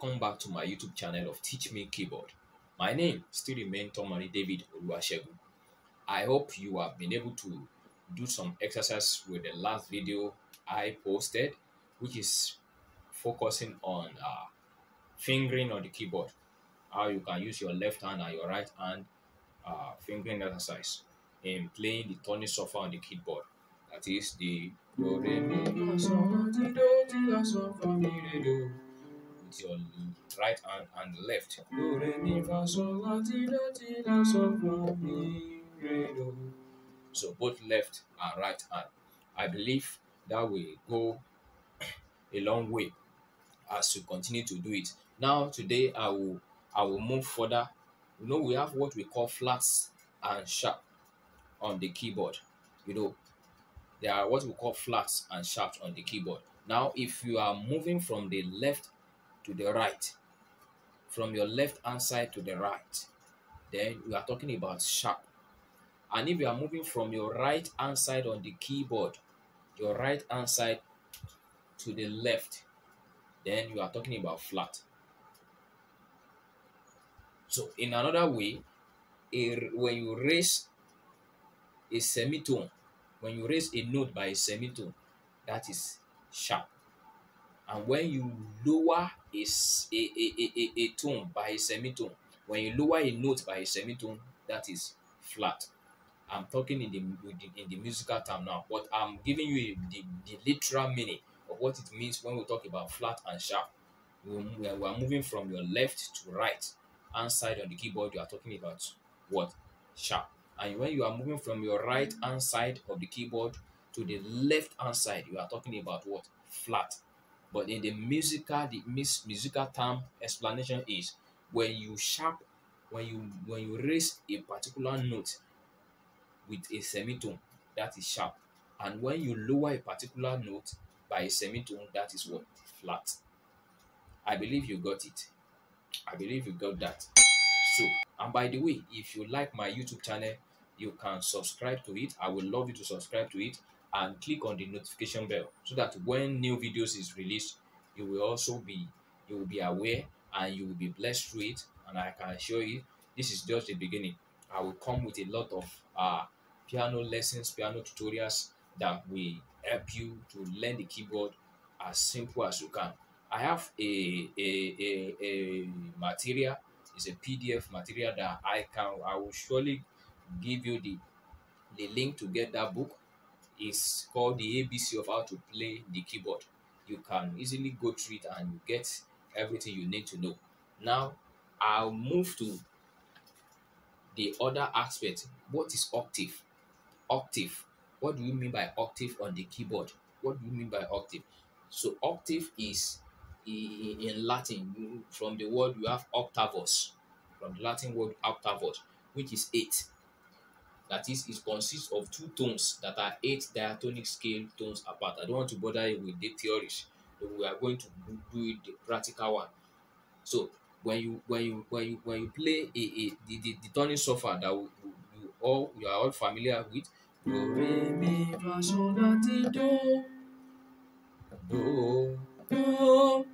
welcome back to my YouTube channel of Teach Me Keyboard. My name still remains Tomari David Oluwasegun. I hope you have been able to do some exercise with the last video I posted, which is focusing on fingering on the keyboard, how you can use your left hand and your right hand fingering exercise in playing the tonic solfa on the keyboard. That is the do, re, mi, fa, sol, la, ti, do, ti, la, sol, fa, mi, re, do. With your right hand and left. Do, re, mi, fa, sol, la, ti, do, ti, la, sol, fa, mi, re, do. So both left and right hand. I believe that will go a long way as you continue to do it. Now today I will move further. You know, we have what we call flats and sharp on the keyboard. You know, there are what we call flats and sharps on the keyboard. Now if you are moving from the left to the right, from your left hand side to the right, then we are talking about sharp. And if you are moving from your right hand side on the keyboard, your right hand side to the left, then you are talking about flat. So in another way, when you raise a semitone, when you raise a note by a semitone, that is sharp. And when you lower a tone by a semitone, when you lower a note by a semitone, that is flat. I'm talking in the musical term now, but I'm giving you the literal meaning of what it means when we talk about flat and sharp. We are moving from your left to right hand side on the keyboard, you are talking about what? Sharp. And when you are moving from your right hand side of the keyboard to the left hand side, you are talking about what? Flat. But in the musical term explanation is when you raise a particular note with a semitone, that is sharp. And when you lower a particular note by a semitone, that is what? Flat. I believe you got it. I believe you got that. So, and by the way, if you like my YouTube channel, you can subscribe to it. I would love you to subscribe to it and click on the notification bell so that when new videos is released, you will be aware and you will be blessed through it. And I can assure you, this is just the beginning. I will come with a lot of piano lessons, piano tutorials that will help you to learn the keyboard as simple as you can. I have a material, it's a PDF material that I will surely give you the link to get that book. It's called the ABC of how to play the keyboard. You can easily go through it and you get everything you need to know. Now I'll move to the other aspect. What is octave? Octave. What do you mean by octave on the keyboard? What do you mean by octave? So octave is in Latin, from the word you have octavus, from the Latin word octavus, which is 8. That is, it consists of 2 tones that are 8 diatonic scale tones apart. I don't want to bother you with the theories. We are going to do it the practical one. So when you play the tonic solfa that you are all familiar with, do, re, mi, fa, sol, la, ti, do, do, do.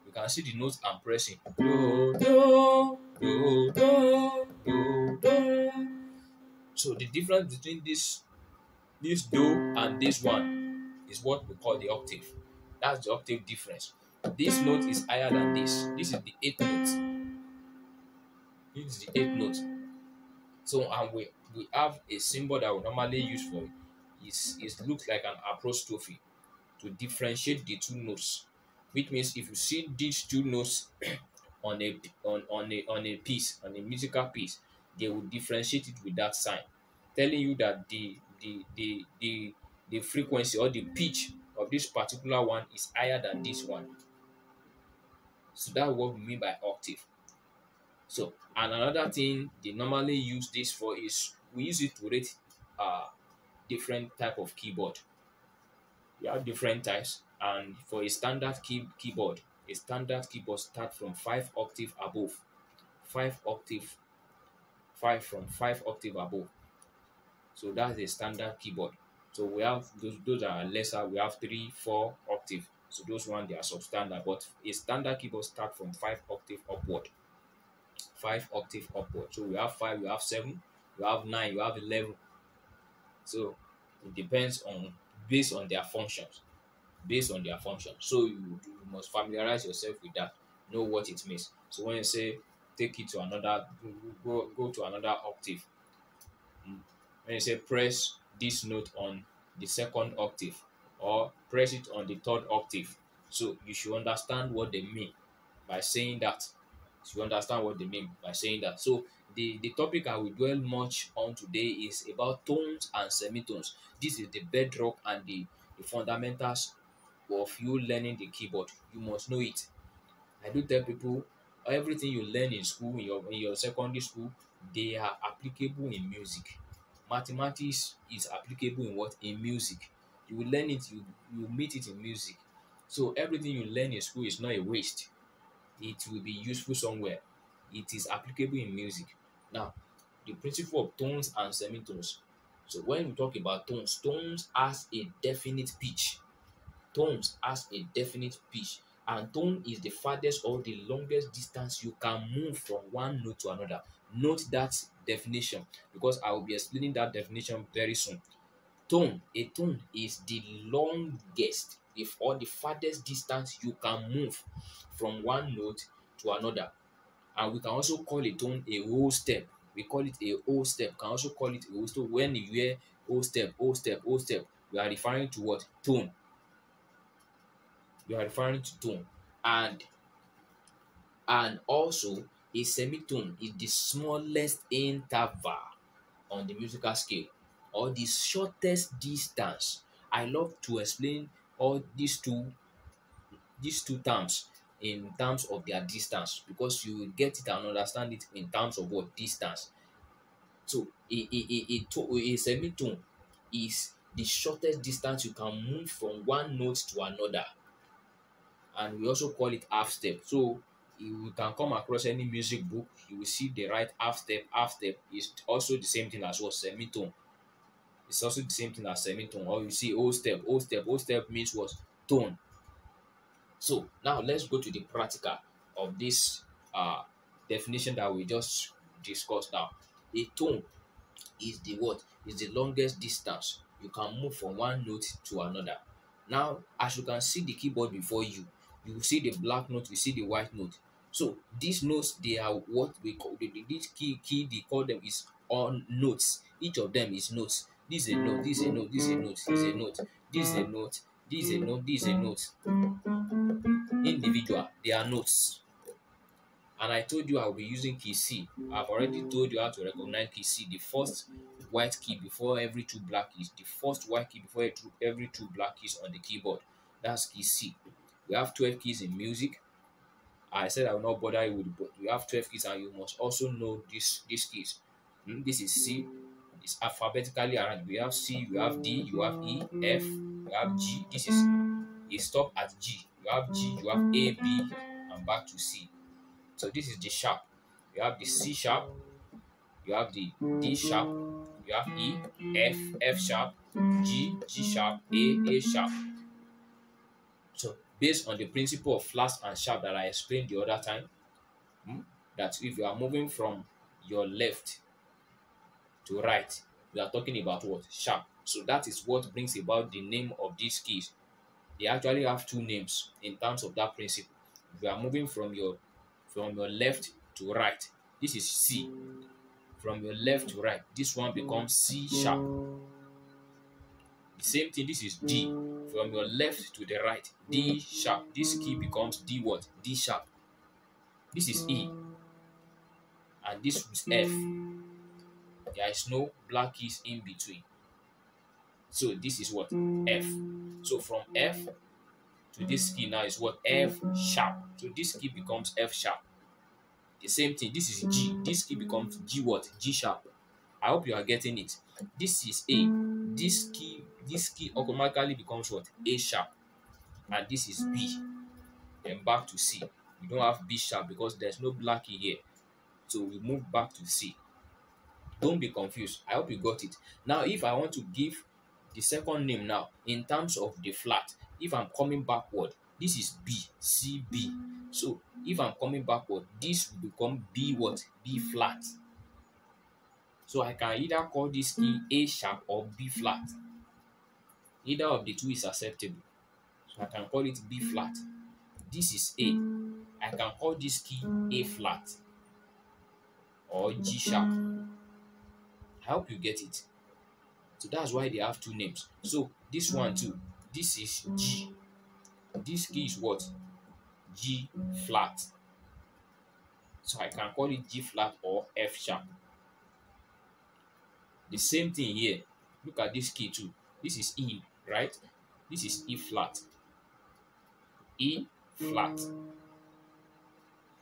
You can see the notes I'm pressing. Do, do, do, do, do, do. So the difference between this do and this one is what we call the octave. That's the octave difference. This note is higher than this. This is the 8th note. This is the 8th note. So and we have a symbol that we normally use for it. It looks like an apostrophe to differentiate the 2 notes. Which means if you see these 2 notes on a piece, on a musical piece, they will differentiate it with that sign, telling you that the frequency or the pitch of this particular one is higher than this one. So that's what we mean by octave. So, and another thing they normally use this for is we use it to rate different type of keyboard. We have different types, and for a standard keyboard start from 5 octave above. 5 octave, 5 from 5 octave above. So that's a standard keyboard. So we have those are lesser. We have 3, 4 octave. So those one they are substandard, but a standard keyboard start from 5 octave upward. 5 octave upward. So we have 5, we have 7, you have 9, you have 11. So it depends on based on their functions. Based on their function. So you must familiarize yourself with that. Know what it means. So when you say take it to another, go to another octave. When you say press this note on the second octave or press it on the third octave, so you should understand what they mean by saying that. You understand what they mean by saying that. So the topic I will dwell much on today is about tones and semitones. This is the bedrock and the fundamentals of you learning the keyboard. You must know it. I do tell people everything you learn in school, in your secondary school, they are applicable in music. Mathematics is applicable in what? In music. You will learn it, you meet it in music. So everything you learn in school is not a waste. It will be useful somewhere. It is applicable in music. Now, the principle of tones and semitones. So when we talk about tones, tones has a definite pitch. Tones has a definite pitch, and tone is the farthest or the longest distance you can move from one note to another. Note that definition because I will be explaining that definition very soon. A tone is the longest if or the farthest distance you can move from one note to another. And we can also call a tone a whole step. We call it a whole step. Can also call it a whole step. When you hear whole step, whole step, whole step, we are referring to what? Tone. We are referring to tone. And also a semitone is the smallest interval on the musical scale or the shortest distance. I love to explain all these two terms in terms of their distance because you will get it and understand it in terms of what distance. So a semitone is the shortest distance you can move from one note to another, and we also call it half step. So you can come across any music book, you will see they write half step. Half step is also the same thing as what semitone. It's also the same thing as semitone. Or you see whole step, whole step, whole step means what? Tone. So now let's go to the practical of this definition that we just discussed now. A tone is the what? Is the longest distance you can move from one note to another. Now, as you can see the keyboard before you, you will see the black note, you see the white note. So these notes, they are what we call this key they call them is on notes. Each of them is notes. This is a note, this is a note, this is a note, this is a note, this is a note, this is a note, this is a note. Individual, they are notes. And I told you I'll be using key C. I've already told you how to recognize key C. The first white key before every two black keys. The first white key before every two black keys on the keyboard. That's key C. We have 12 keys in music. I said I will not bother you with but we have 12 keys and you must also know these keys. This is C. It's alphabetically arranged. We have C, you have D, you have E, F, you have G. This is a stop at G. You have G, you have A, B, and back to C. So this is the sharp. You have the C sharp, you have the D sharp, you have E, F, F sharp, G, G sharp, A sharp. So based on the principle of flat and sharp that I explained the other time, that if you are moving from your left to right, we are talking about what? Sharp. So that is what brings about the name of these keys. They actually have two names in terms of that principle. If you are moving from your left to right, this is C. From your left to right, this one becomes C sharp. The same thing, this is D. From your left to the right, D sharp. This key becomes D what? D sharp. This is E. And this is F. There is no black keys in between. So this is what? F. So from F to this key now is what? F sharp. So this key becomes F sharp. The same thing, this is G. This key becomes G what? G sharp. I hope you are getting it. This is A. This key automatically becomes what? A sharp. And this is B. Then back to C. We don't have B sharp because there's no black key here. So we move back to C. Don't be confused. I hope you got it. Now, if I want to give the second name now in terms of the flat, If I'm coming backward, this is B, C, B. So if I'm coming backward, this will become B what? B flat. So I can either call this key A sharp or B flat. Either of the two is acceptable. So I can call it B flat. This is A. I can call this key A flat or G sharp. I hope you get it. So that's why they have two names. So this one too, this is G. This key is what? G flat. So I can call it G flat or F sharp. The same thing here. Look at this key too. This is E, right? This is E flat. E flat.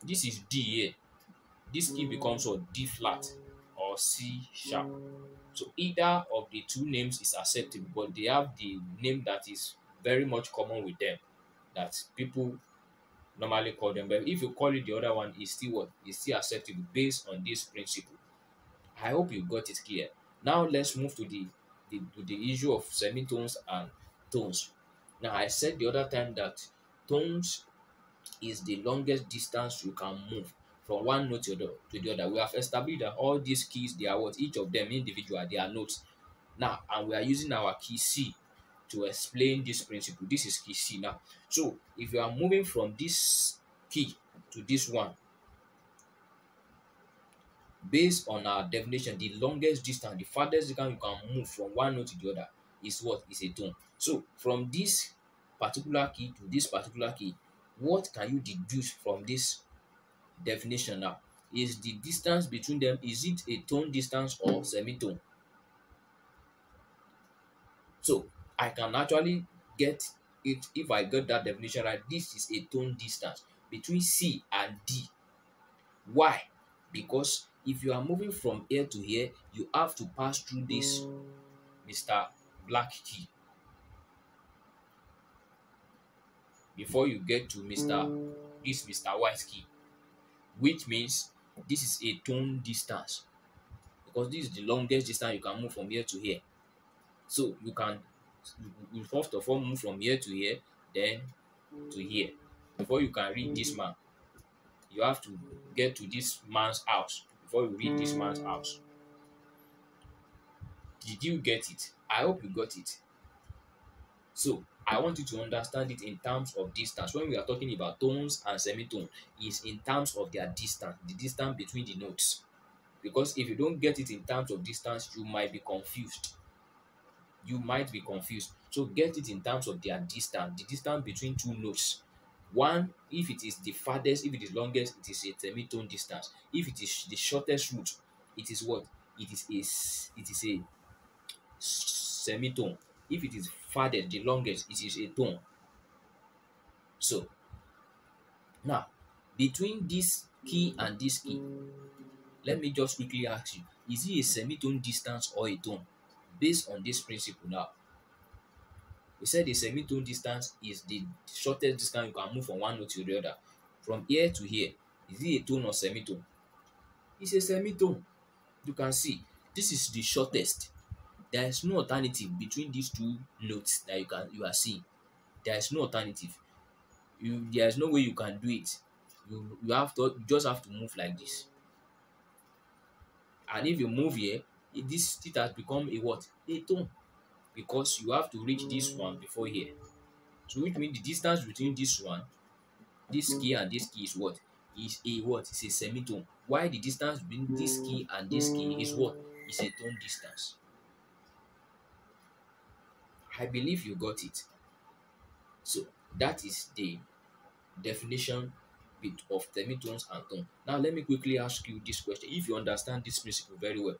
This is D here. This key becomes what? D flat or C sharp. So either of the two names is acceptable, but they have the name that is very much common with them that people normally call them. But if you call it the other one, it's still what? It's still acceptable based on this principle. I hope you got it clear. Now let's move to the issue of semitones and tones. Now I said the other time that tones is the longest distance you can move from one note to the other. We have established that all these keys, they are what? Each of them individual, they are notes. Now, and we are using our key C to explain this principle. This is key C now. So if you are moving from this key to this one, based on our definition, the longest distance, the farthest distance you can move from one note to the other is what? Is a tone. So from this particular key to this particular key, what can you deduce from this definition now? Is the distance between them, is it a tone distance or semitone? So I can actually get it if I get that definition right. This is a tone distance between C and D. Why? Because if you are moving from here to here, you have to pass through this Mr. Black key before you get to Mr. White key, which means this is a tone distance because this is the longest distance you can move from here to here. So you first of all move from here to here, then to here. Before you can reach this man, you have to get to this man's house before you reach this man's house. Did you get it? I hope you got it. So I want you to understand it in terms of distance. When we are talking about tones and semitone, is in terms of their distance, the distance between the notes. Because if you don't get it in terms of distance, you might be confused. You might be confused. So get it in terms of their distance, the distance between two notes. One, if it is the farthest, if it is longest, it is a semitone distance. If it is the shortest route, it is what? It is a semitone. If it is farthest, the longest, it is a tone. So now, between this key and this key, let me just quickly ask you, is it a semitone distance or a tone? Based on this principle now, we said the semitone distance is the shortest distance you can move from one note to the other. From here to here, is it a tone or semitone? It's a semitone. You can see this is the shortest. There is no alternative between these two notes that you are seeing. There is no alternative. There is no way you can do it. You just have to move like this. And if you move here, it has become a what? A tone. Because you have to reach this one before here. So which means the distance between this one, this key and this key is what? Is a what? It's a semitone. Why the distance between this key and this key is what? Is a tone distance. I believe you got it. So that is the definition of semitones and tones. Now let me quickly ask you this question. If you understand this principle very well,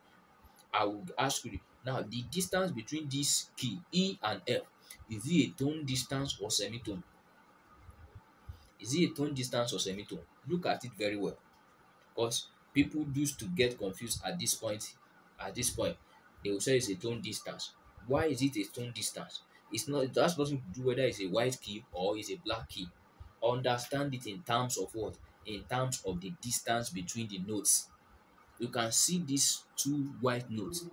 I will ask you now, the distance between this key E and F, is it a tone distance or semitone? Is it a tone distance or semitone? Look at it very well, because people used to get confused at this point. They will say it's a tone distance. Why is it a tone distance? It has nothing to do whether it's a white key or it's a black key. Understand it in terms of what? In terms of the distance between the notes. You can see these two white notes.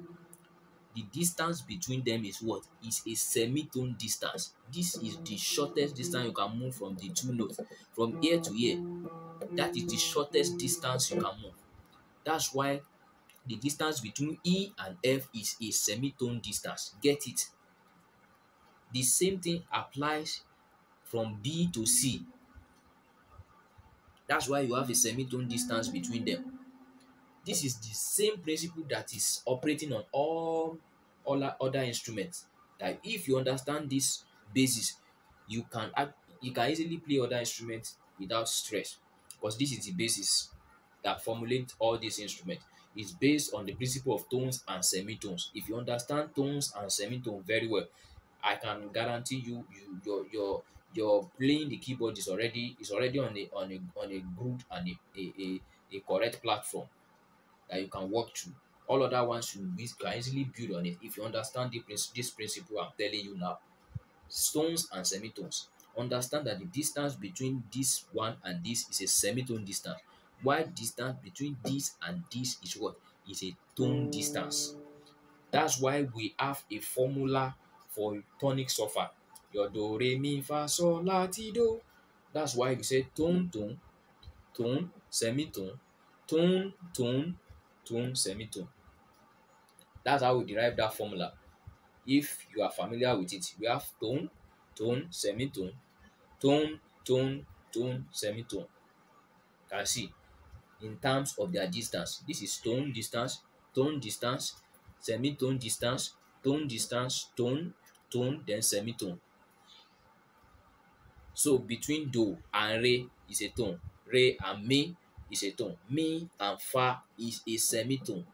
the distance between them is what? Is a semitone distance. This is the shortest distance you can move from the two notes. From ear to ear, that is the shortest distance you can move. That's why the distance between E and F is a semitone distance. Get it? The same thing applies from B to C. That's why you have a semitone distance between them. This is the same principle that is operating on all other instruments. That if you understand this basis, you can easily play other instruments without stress, because this is the basis that formulates all these instruments. It's based on the principle of tones and semitones. If you understand tones and semitones very well, I can guarantee you, your playing the keyboard is already on a good and a correct platform that you can walk through. All other ones you can easily build on it if you understand this principle I'm telling you now. Tones and semitones. Understand that the distance between this one and this is a semitone distance, while distance between this and this is what? Is a tone distance. That's why we have a formula for tonic surfer. Your do, re, mi, fa, sol, la, ti, do. That's why we say tone, tone, tone, semitone, tone, tone, tone, semitone. That's how we derive that formula. If you are familiar with it, we have tone, tone, semitone, tone, tone, tone, semitone. Can see in terms of their distance. This is tone distance, semitone distance, tone distance, tone, tone, then semitone. So between do and re is a tone. Re and mi is a tone. Mi and fa is a semitone.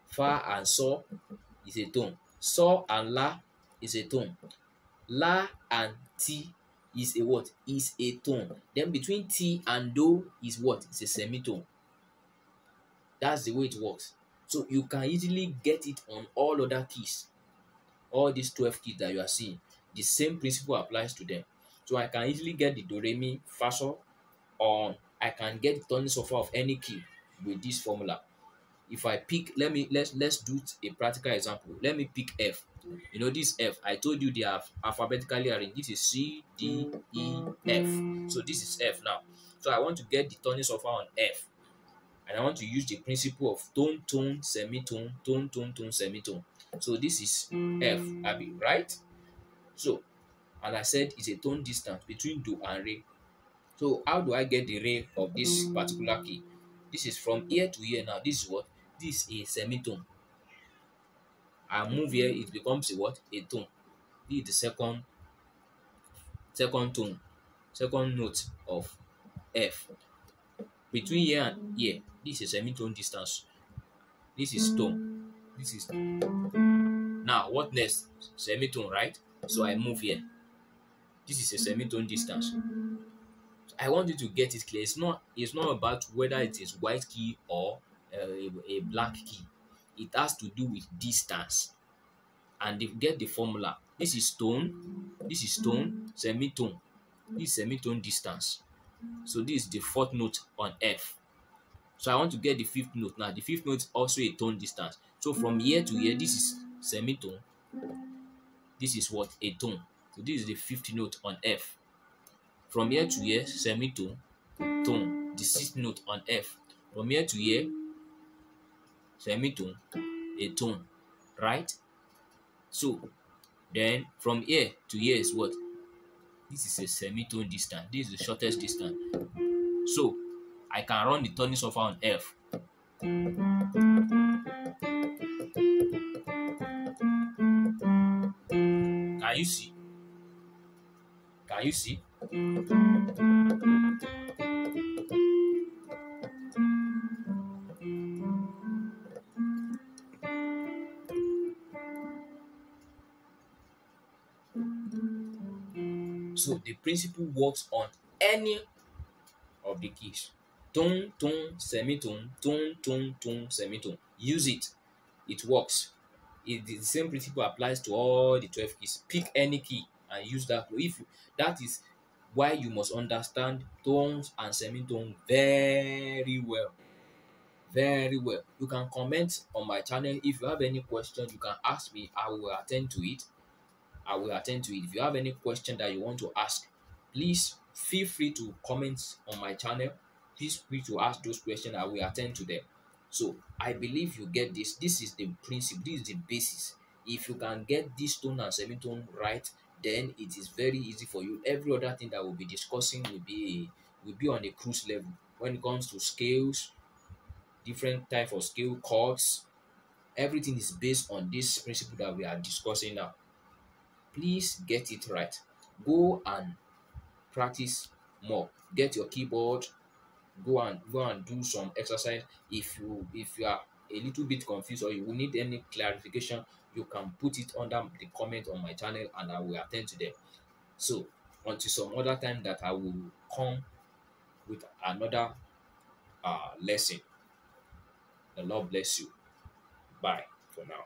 Fa and so is a tone. So and la is a tone. La and ti is a what? Is a tone. Then between ti and do is what? It's a semitone. That's the way it works. So you can easily get it on all other keys. All these 12 keys that you are seeing, the same principle applies to them. So I can easily get the do, re, mi, fa, sol on. I can get the tonic surfer of any key with this formula. If I pick, let's do a practical example. Let me pick F. You know this F, I told you they are alphabetically arranged. This is C, D, E, F. So this is F now. So I want to get the tonic surfer on F. And I want to use the principle of tone, tone, semitone, tone, tone, tone, semitone. So this is F, Abby, right? So, and I said it's a tone distance between do and re. So how do I get the re of this particular key? This is from ear to ear now. This is what? This is a semitone. I move here, it becomes a what? A tone. This is the second tone, second note of F. Between ear and ear, this is a semitone distance. This is tone. This is now what next? Semitone, right? So I move here. This is a semitone distance. I want you to get it clear. It's not about whether it is white key or a black key. It has to do with distance. And get the formula. This is tone. This is tone. Semitone. This is semitone distance. So this is the fourth note on F. So I want to get the fifth note now. The fifth note is also a tone distance. So from ear to ear, this is semitone. This is what? A tone. So this is the fifth note on F. From ear to ear, semitone, tone. The sixth note on F. From ear to ear, semitone, a tone. Right? So then from ear to ear is what? This is a semitone distance. This is the shortest distance. So I can run the tonic surfer on F. Can you see? Can you see? So the principle works on any of the keys. Tone, tone, semitone, tone, tone, tone, semitone. Use it. It works. The same principle applies to all the 12 keys. Pick any key and use that. That is why you must understand tones and semitones very well. very well. You can comment on my channel. If you have any question, you can ask me. I will attend to it. I will attend to it. If you have any question that you want to ask, please feel free to comment on my channel. Please free to ask those questions. I will attend to them. So I believe you get this. This is the principle. This is the basis. If you can get this tone and semitone right, then it is very easy for you. Every other thing that we'll be discussing will be on a cruise level. When it comes to scales, different type of scale chords, everything is based on this principle that we are discussing now. Please get it right. Go and practice more. Get your keyboard. Go and do some exercise. If you are a little bit confused or you will need any clarification, you can put it under the comment on my channel and I will attend to them. So until some other time that I will come with another lesson. The Lord bless you. Bye for now.